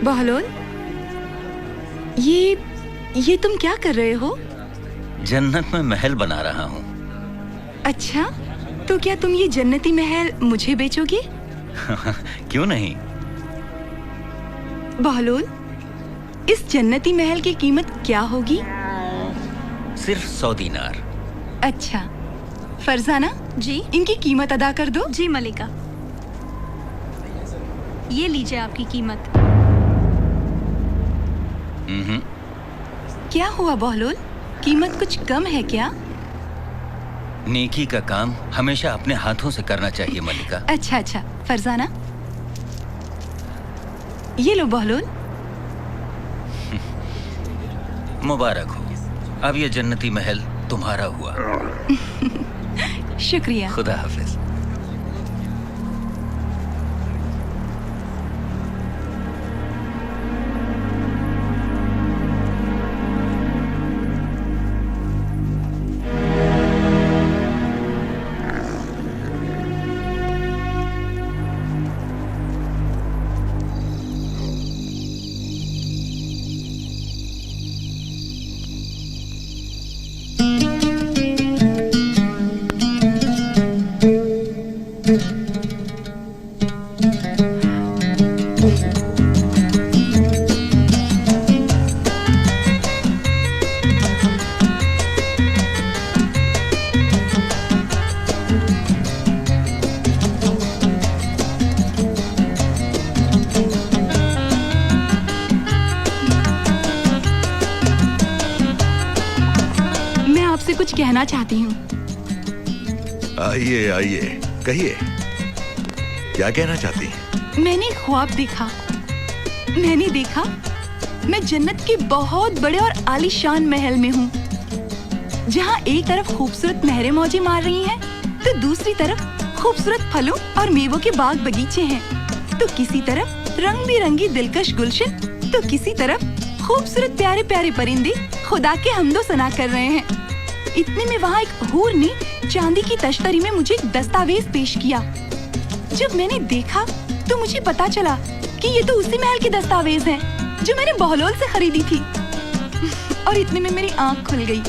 बहलोल, ये तुम क्या कर रहे हो? जन्नत में महल बना रहा हूँ। अच्छा, तो क्या तुम ये जन्नती महल मुझे बेचोगे? क्यों नहीं? बहलोल, इस जन्नती महल की कीमत क्या होगी? सिर्फ 100 दीनार। अच्छा, फरजाना जी, इनकी कीमत अदा कर दो। जी मलिका, ये लीजिए आपकी कीमत। क्या हुआ बहलोल, कीमत कुछ कम है क्या? नेकी का काम हमेशा अपने हाथों से करना चाहिए मलिका। अच्छा, फरजाना ये लो बहलोल। मुबारक हो, अब ये जन्नती महल तुम्हारा हुआ। शुक्रिया। खुदा हाफिज। कुछ कहना चाहती हूँ। आइए आइए, कहिए, क्या कहना चाहती हैं? मैंने ख्वाब देखा। मैंने देखा मैं जन्नत के बहुत बड़े और आलीशान महल में हूँ, जहाँ एक तरफ खूबसूरत नहरें मौजें मार रही हैं, तो दूसरी तरफ खूबसूरत फलों और मेवों के बाग बगीचे हैं। तो किसी तरफ रंग बिरंगी दिलकश गुलशन, तो किसी तरफ खूबसूरत प्यारे प्यारे परिंदे खुदा के हम्दो सना कर रहे हैं। इतने में वहाँ एक हूर ने चांदी की तश्तरी में मुझे एक दस्तावेज पेश किया। जब मैंने देखा तो मुझे पता चला कि ये तो उसी महल की दस्तावेज हैं जो मैंने बहलोल से खरीदी थी। और इतने में मेरी आंख खुल गई।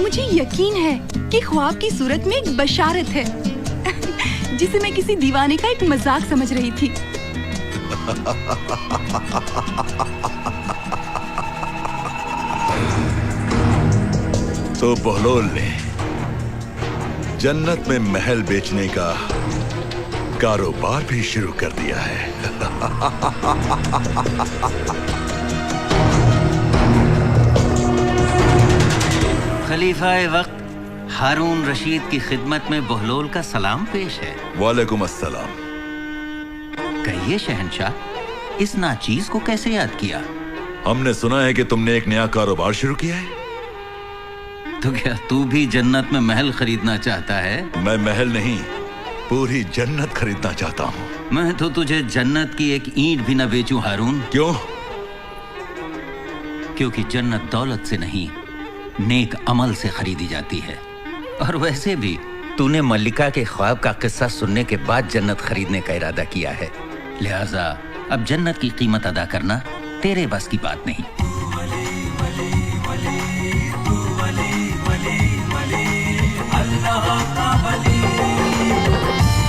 मुझे यकीन है कि ख्वाब की सूरत में एक बशारत है, जिसे मैं किसी दीवाने का एक मजाक समझ रही थी। तो बहलोल ने जन्नत में महल बेचने का कारोबार भी शुरू कर दिया है। खलीफाए वक्त हारून रशीद की खिदमत में बहलोल का सलाम पेश है। वालेकुम अस्सलाम। कहिए शहंशाह, इस नाचीज को कैसे याद किया? हमने सुना है कि तुमने एक नया कारोबार शुरू किया है। तो क्या तू भी जन्नत में महल खरीदना चाहता है? मैं महल नहीं, पूरी जन्नत खरीदना चाहता हूँ। मैं तो तुझे जन्नत की एक ईंट भी न बेचूं हारून। क्यों? क्योंकि जन्नत दौलत से नहीं, नेक अमल से खरीदी जाती है। और वैसे भी तूने मल्लिका के ख्वाब का किस्सा सुनने के बाद जन्नत खरीदने का इरादा किया है, लिहाजा अब जन्नत की कीमत अदा करना तेरे बस की बात नहीं।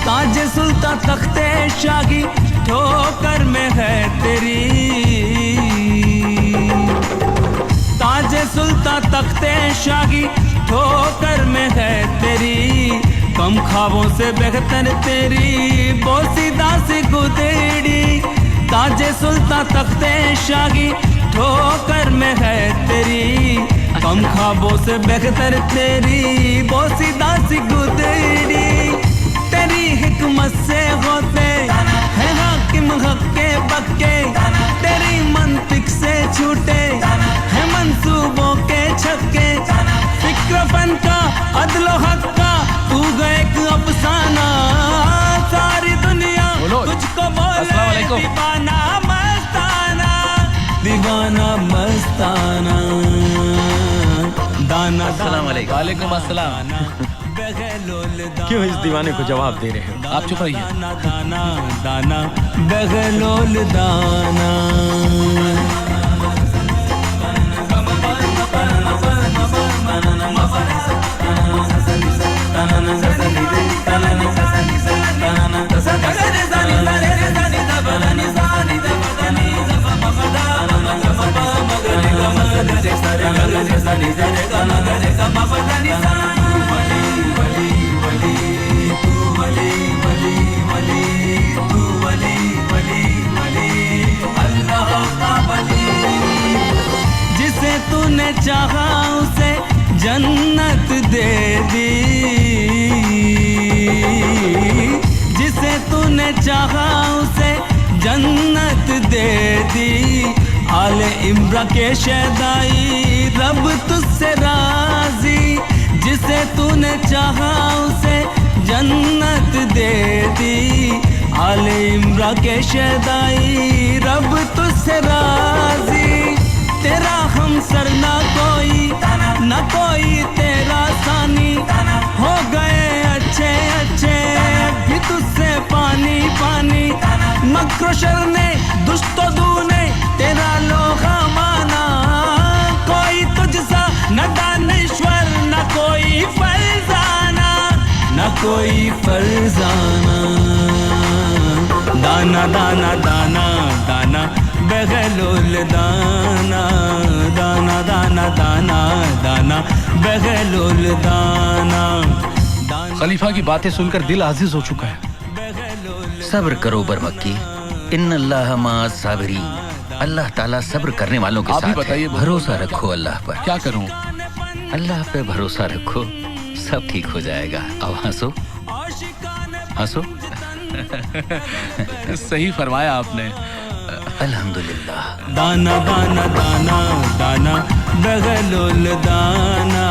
ताज सुल्ता तख्ते शाही ठोकर में है तेरी, ताज सुल्ता तख्ते शाही ठोकर में है तेरी। कम ख्वाबों से बेहतर तेरी बोसीदा सी गुदेड़ी। ताज सुल्ता तख्ते शाही ठोकर में है तेरी, कम ख्वाबों से बेहतर तेरी बोसीदा सी गुदेड़ी। तेरी हिकमत से होते है हाकिम हक के बक्के, तेरी मंतिक से छूटे है मंसूबों के छक्के। फिक्र फन का अदलो हक का तू गए एक अफसाना, सारी दुनिया तुझको बोले दीवाना मस्ताना, दीवाना मस्ताना। दाना अस्सलाम वालेकुम। वालेकुम अस्सलाम। बगलोल क्यों इस दीवाने को जवाब दे रहे हो? आप चुप रहिए। दाना दाना दाना बगलोल दाना। जिसे तूने चाहा उसे जन्नत दे दी, जिसे तूने चाहा उसे जन्नत दे दी। आले इम्रा के शहदाई रब तुझसे राजी, जिसे तूने चाहा उसे जन्नत दे दी। आले इम्रा के शहदाई रब तुझसे राजी। तेरा हमसर ना कोई तेरा सानी, हो गए अच्छे अच्छे भी तुझसे पानी पानी। मक्र शर ने दुष्टो दूने तेरा लोहा माना, कोई तुझसा न दानश्वर न कोई फरजाना, न कोई फरजाना। दाना दाना दाना दाना बगलोल दाना, दाना दाना दाना दाना बगलोल दाना। खलीफा की बातें सुनकर दिल आजिज हो चुका है। सब्र करो बरमक्की, इन्नल्लाह मअस साबिरीन। अल्लाह ताला सब्र करने वालों के आप ही साथ बताइए, है। भरोसा रखो अल्लाह पर। क्या करूं? अल्लाह पे भरोसा रखो, सब ठीक हो जाएगा। अब हंसो हंसो। सही फरमाया आपने। अल्हम्दुलिल्लाह। दाना दाना दाना दाना बगलोल दाना,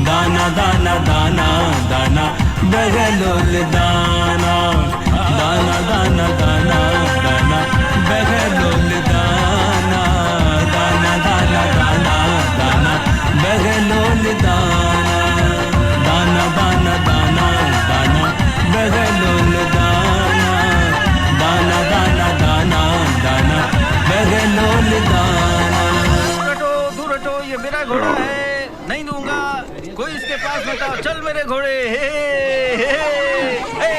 दाना दाना दाना दाना बगलोल दाना, दाना दाना दाना दाना बगलोल दाना, दाना दाना दाना दाना बगलोल दाना, दाना दाना दाना दाना बगलोल दाना, दाना दाना दाना दाना बगलोल दाना। दूर हटो, ये मेरा घोड़ा है, नहीं दूंगा। कोई इसके पास मत आओ, चल मेरे घोड़े।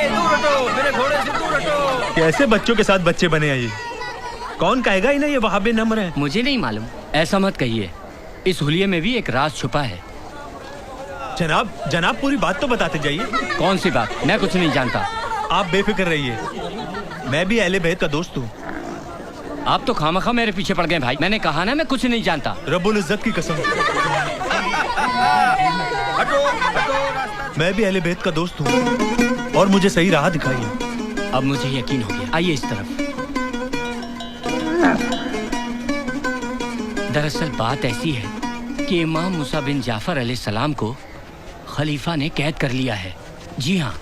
दूर हटो, मेरे घोड़े से दूर हटो। कैसे बच्चों के साथ बच्चे बने हैं ये? कौन कहेगा इन्हें ये वहाबे नम्र है? मुझे नहीं मालूम। ऐसा मत कहिए, इस हुलिये में भी एक राज छुपा है। जनाब पूरी बात तो बताते जाइए। कौन सी बात? मैं कुछ नहीं जानता। आप बेफिक्र रहिए, मैं भी अहले बैत का दोस्त हूँ। आप तो खामखा मेरे पीछे पड़ गए भाई। मैंने कहा ना मैं कुछ नहीं जानता। रब्बुल इज्जत की कसम, मैं भी अहले बैत का दोस्त हूँ और मुझे सही राह दिखाइए। अब मुझे यकीन हो गया। आइए इस तरफ। दरअसल बात ऐसी है कि इमाम मूसा बिन जाफर अलैहिस्सलाम को खलीफा ने कैद कर लिया है। जी हाँ,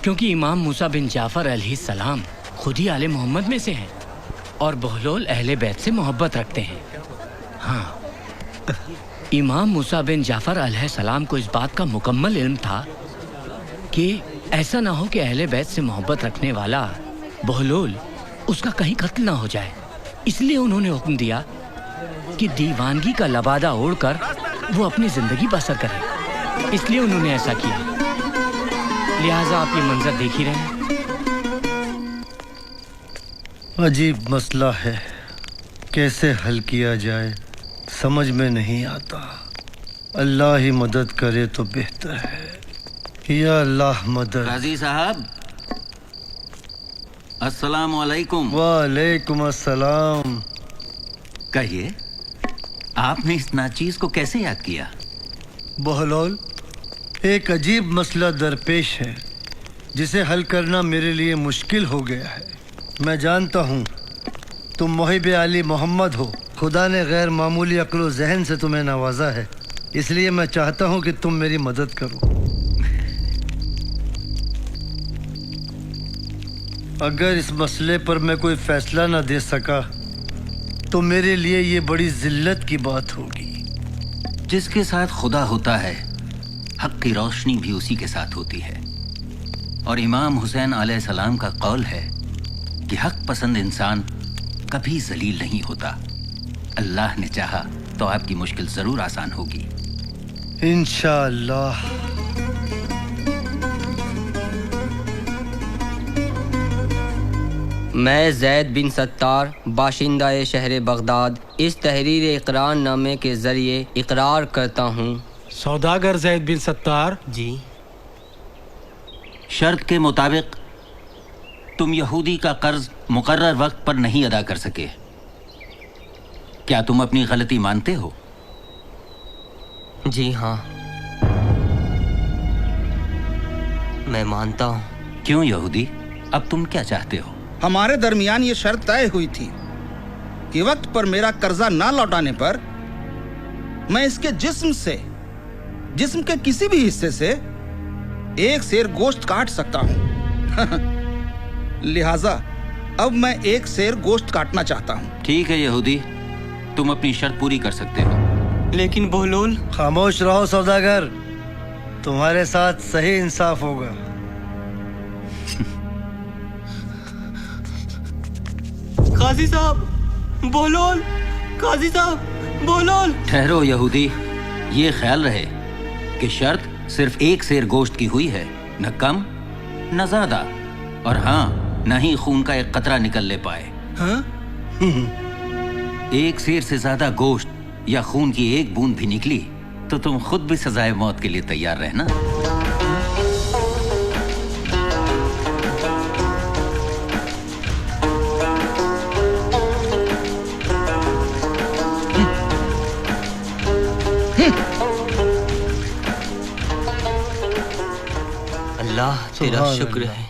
क्योंकि इमाम मूसा बिन जाफर अलैहिस्सलाम खुद ही आले मोहम्मद में से हैं और बहलोल अहले बैत से मोहब्बत रखते हैं। हाँ, इमाम मूसा बिन जाफर अलैहिस्सलाम को इस बात का मुकम्मल इल्म था कि ऐसा ना हो कि अहले बैत से मोहब्बत रखने वाला बहलोल उसका कहीं कत्ल ना हो जाए। इसलिए उन्होंने हुक्म दिया कि दीवानगी का लबादा ओढ़कर वो अपनी जिंदगी बसर करे। इसलिए उन्होंने ऐसा किया। लिहाजा आप ये मंजर देख ही रहे हैं। अजीब मसला है, कैसे हल किया जाए समझ में नहीं आता। अल्लाह ही मदद करे तो बेहतर है। या अल्लाह मदद। काजी साहब, अस्सलाम वालेकुम। वालेकुम अस्सलाम। कहिए, आपने इस नाचीज को कैसे याद किया? बहलोल, एक अजीब मसला दरपेश है जिसे हल करना मेरे लिए मुश्किल हो गया है। मैं जानता हूँ तुम मोहिब आली मोहम्मद हो। खुदा ने गैर मामूली अक्ल जहन से तुम्हें नवाजा है, इसलिए मैं चाहता हूँ कि तुम मेरी मदद करो। अगर इस मसले पर मैं कोई फैसला न दे सका तो मेरे लिए ये बड़ी जिल्लत की बात होगी। जिसके साथ खुदा होता है हक की रोशनी भी उसी के साथ होती है। और इमाम हुसैन अलैहिस्सलाम का कौल है कि हक पसंद इंसान कभी जलील नहीं होता। अल्लाह ने चाहा तो आपकी मुश्किल जरूर आसान होगी। इंशाअल्लाह। मैं ज़ैद बिन सत्तार बाशिंदा शहर बगदाद इस तहरीर इकरार नामे के ज़रिए इकरार करता हूँ। सौदागर ज़ैद बिन सत्तार जी। शर्त के मुताबिक तुम यहूदी का कर्ज मुकर्रर वक्त पर नहीं अदा कर सके। क्या तुम अपनी गलती मानते हो? जी हाँ, मैं मानता हूँ। क्यों यहूदी, अब तुम क्या चाहते हो? हमारे दरमियान ये शर्त तय हुई थी कि वक्त पर मेरा कर्जा ना लौटाने पर मैं इसके जिस्म के किसी भी हिस्से से एक सेर गोश्त काट सकता हूँ। लिहाजा अब मैं एक सेर गोश्त काटना चाहता हूँ। ठीक है यहूदी, तुम अपनी शर्त पूरी कर सकते हो। लेकिन बहलोल। खामोश रहो सौदागर, तुम्हारे साथ सही इंसाफ होगा। काजी साहब, बहलोल, काजी साहब, बहलोल। ठहरो यहूदी, ये ख्याल रहे कि शर्त सिर्फ एक सेर गोश्त की हुई है, न कम न ज्यादा। और हाँ, न ही खून का एक कतरा निकल ले पाए। हाँ? एक सेर से ज्यादा गोश्त या खून की एक बूंद भी निकली तो तुम खुद भी सजाए मौत के लिए तैयार रहना। अल्लाह तेरा शुक्र है।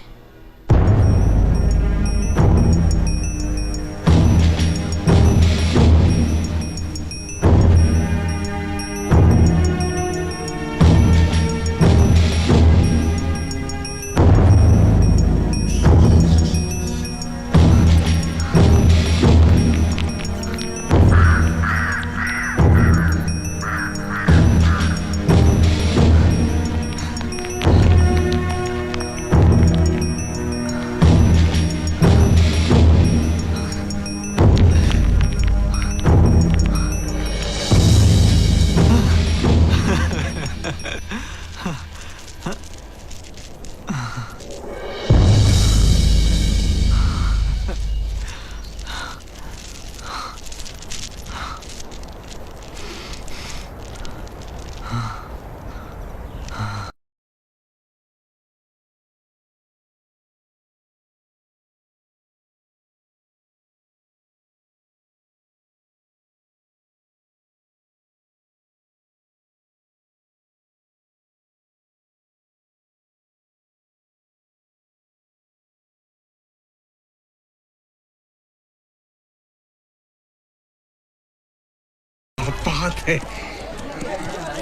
बात है,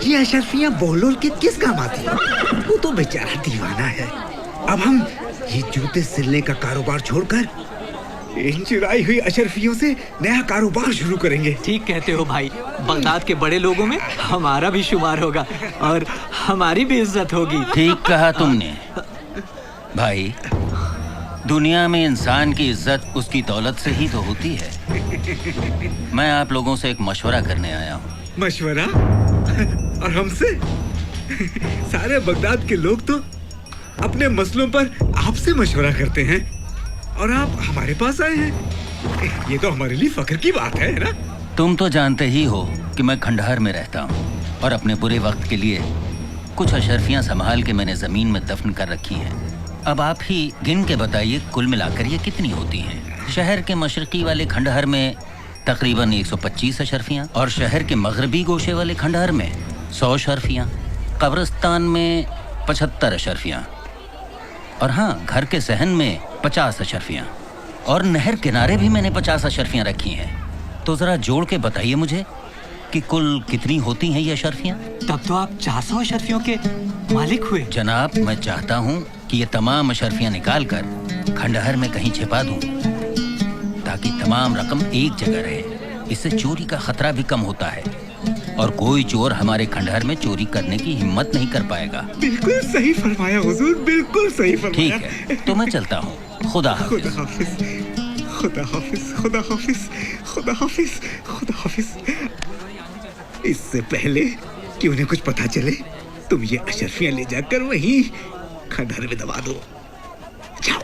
ये अशरफियां बहलोल के किस काम आती है? वो तो बेचारा दीवाना है। अब हम ये जूते सिलने का कारोबार छोड़कर इन चुराई हुई अशरफियों से नया कारोबार शुरू करेंगे। ठीक कहते हो भाई, बगदाद के बड़े लोगों में हमारा भी शुमार होगा और हमारी भी इज्जत होगी। ठीक कहा तुमने भाई, दुनिया में इंसान की इज्जत उसकी दौलत से ही तो होती है। मैं आप लोगों से एक मशवरा करने आया हूँ। मशवरा? और हमसे? सारे बगदाद के लोग तो अपने मसलों पर आपसे मशवरा करते हैं और आप हमारे पास आए हैं। ये तो हमारे लिए फख्र की बात है ना? तुम तो जानते ही हो कि मैं खंडहर में रहता हूँ और अपने बुरे वक्त के लिए कुछ अशरफियाँ संभाल के मैंने जमीन में दफन कर रखी हैं। अब आप ही गिन के बताइए कुल मिलाकर ये कितनी होती हैं। शहर के मशरकी वाले खंडहर में तकरीबन 125 अशरफियाँ और शहर के मगरबी गोशे वाले खंडहर में 100 अशरफियाँ, कब्रिस्तान में 75 अशरफियाँ और हाँ, घर के सहन में 50 अशरफियाँ और नहर किनारे भी मैंने 50 अशरफियाँ रखी हैं। तो ज़रा जोड़ के बताइए मुझे कि कुल कितनी होती हैं ये अशरफियाँ। तब तो आप 400 अशरफियों के मालिक हुए। जनाब, मैं चाहता हूँ कि ये तमाम अशरफियाँ निकाल कर खंडहर में कहीं छिपा दूँ ताकि तमाम रकम एक जगह रहे। इससे चोरी का खतरा भी कम होता है। और कोई चोर हमारे खंडहर में चोरी करने की हिम्मत नहीं कर पाएगा। बिल्कुल सही फरमाया हुजूर, बिल्कुल सही फरमाया। ठीक है, तो मैं चलता हूँ। खुदा हाफिज। खुदा हाफिज, खुदा हाफिज, खुदा हाफिज, खुदा हाफिज, खुदा हाफिज। इससे पहले कि उन्हें कुछ पता चले, तुम ये अशरफियां ले जाकर वहीं खंडहर में दबा दो। जाओ।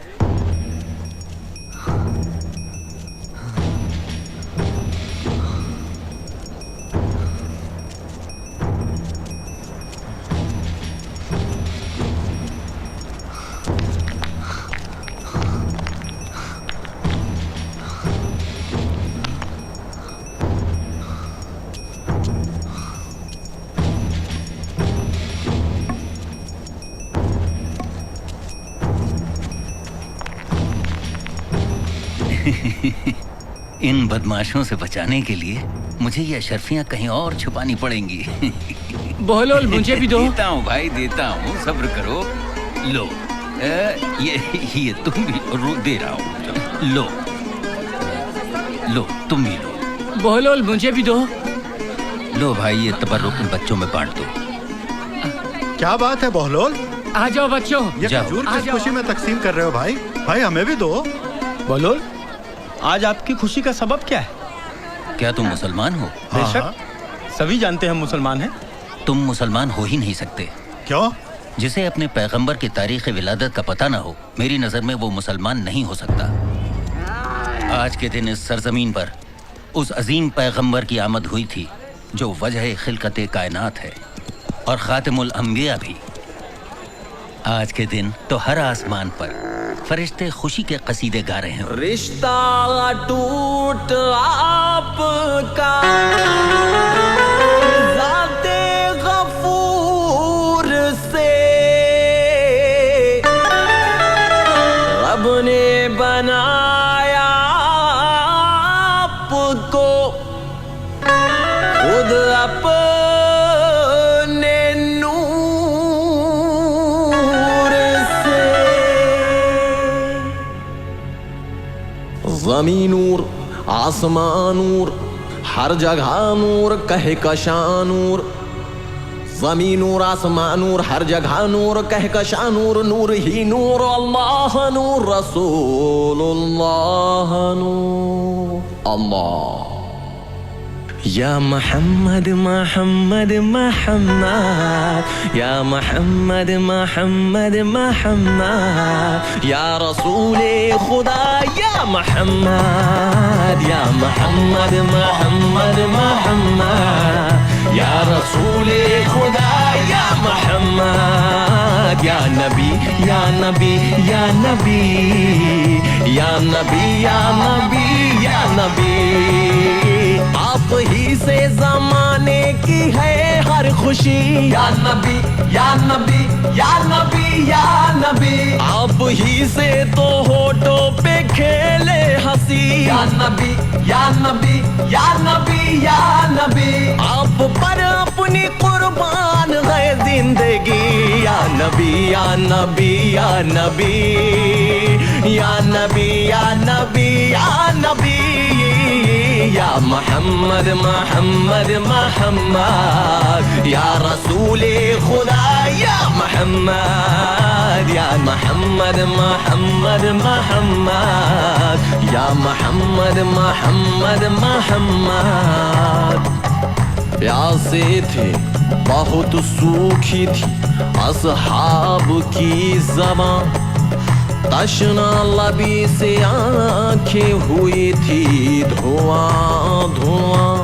इन बदमाशों से बचाने के लिए मुझे ये अशरफियां कहीं और छुपानी पड़ेंगी। बहलोल मुझे भी दो। देता हूँ भाई, देता हूँ, सब्र करो। लो ये तुम भी दे रहा हूँ। लो लो, तुम भी लो। बहलोल मुझे भी दो। लो भाई, ये तबर्रुक इन बच्चों में बांट दो। क्या बात है बहलोल? आ जाओ बच्चों। ये खजूर किस खुशी में तकसीम कर रहे हो भाई? भाई हमें भी दो। बहलोल, आज आपकी खुशी का सबब क्या है? क्या तुम मुसलमान हो? बेशक, सभी जानते हैं हम मुसलमान हैं। तुम मुसलमान हो ही नहीं सकते। क्यों? जिसे अपने पैगंबर की तारीख विलादत का पता ना हो, मेरी नजर में वो मुसलमान नहीं हो सकता। आज के दिन इस सरजमीन पर उस अजीम पैगंबर की आमद हुई थी जो वजह खिलकत कायनात है और खातिमुल अंबिया भी। आज के दिन तो हर आसमान पर फरिश्ते खुशी के कसीदे गा रहे हैं। रिश्ता टूट आपका ज़ाते गफूर से, रब ने बनाया आपको खुद अपने नूर से। ज़मीन नूर, आसमान नूर, हर जगह नूर, कहकशा नूर। ज़मीन नूर, आसमान नूर, हर जगह नूर, कहकशा नूर, नूर ही नूर। अल्लाह नूर, रसूलुल्लाह नूर। अल्लाह या मोहम्मद मोहम्मद मोहम्मद, या मोहम्मद मोहम्मद मोहम्मद, या रसूले खुदा या मोहम्मद, या मोहम्मद मोहम्मद मोहम्मद, या रसूले खुदा या मोहम्मद, या नबी या नबी या नबी, या नबी या नबी या नबी। आप ही से जमाने की है हर खुशी, या नबी या नबी या नबी या नबी। आप ही से तो होठों पे खेले हंसी, या नबी या नबी या नबी या नबी। आप पर अपनी कुर्बान है जिंदगी, या नबी या नबी या नबी, या नबी या नबी या नबी। या मोहम्मद मोहम्मद मोहम्मद, या रसूले खुदा या मोहम्मद, या मोहम्मद मोहम्मद मोहम्मद, या मोहम्मद मोहम्मद मोहम्मद। प्यासे थे बहुत सूखी थी असहाब की ज़बान, तशना लबी से आंखें हुई थी धुआं धुआं।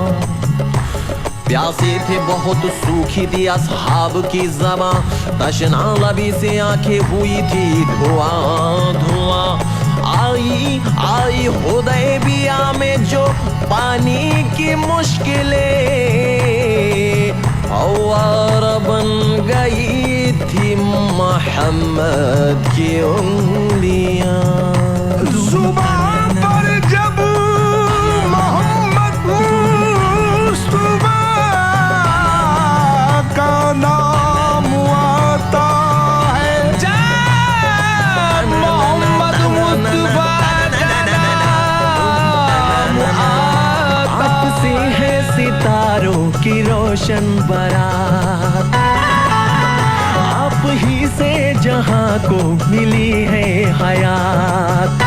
प्यासे थे बहुत सूखी थी असहाब की ज़बां, तशना लबी से आंखें हुई थी धुआं धुआं। आई आई हुदैबिया में जो पानी की मुश्किलें, और बन गई थी मोहम्मद की उंगलियां। जुबान पर जब मोहम्मद मुस्तफा का नाम आता है, मोहम्मद मुस्तफा का नाम आता। आपसे है सितारों की रोशनी, रोशन बारात। आप ही से जहां को मिली है हयात।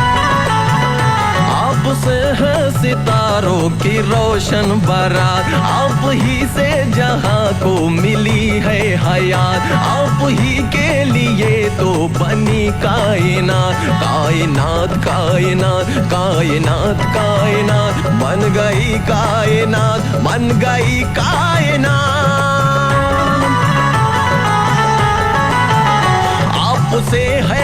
आपसे है सितारों की रोशन बारात। आप ही से जहां को मिली है हयात। आप ही के लिए तो बनी कायनात। कायनात कायनात कायनात कायनात बन गई कायनात, बन गई कायनात। आपसे है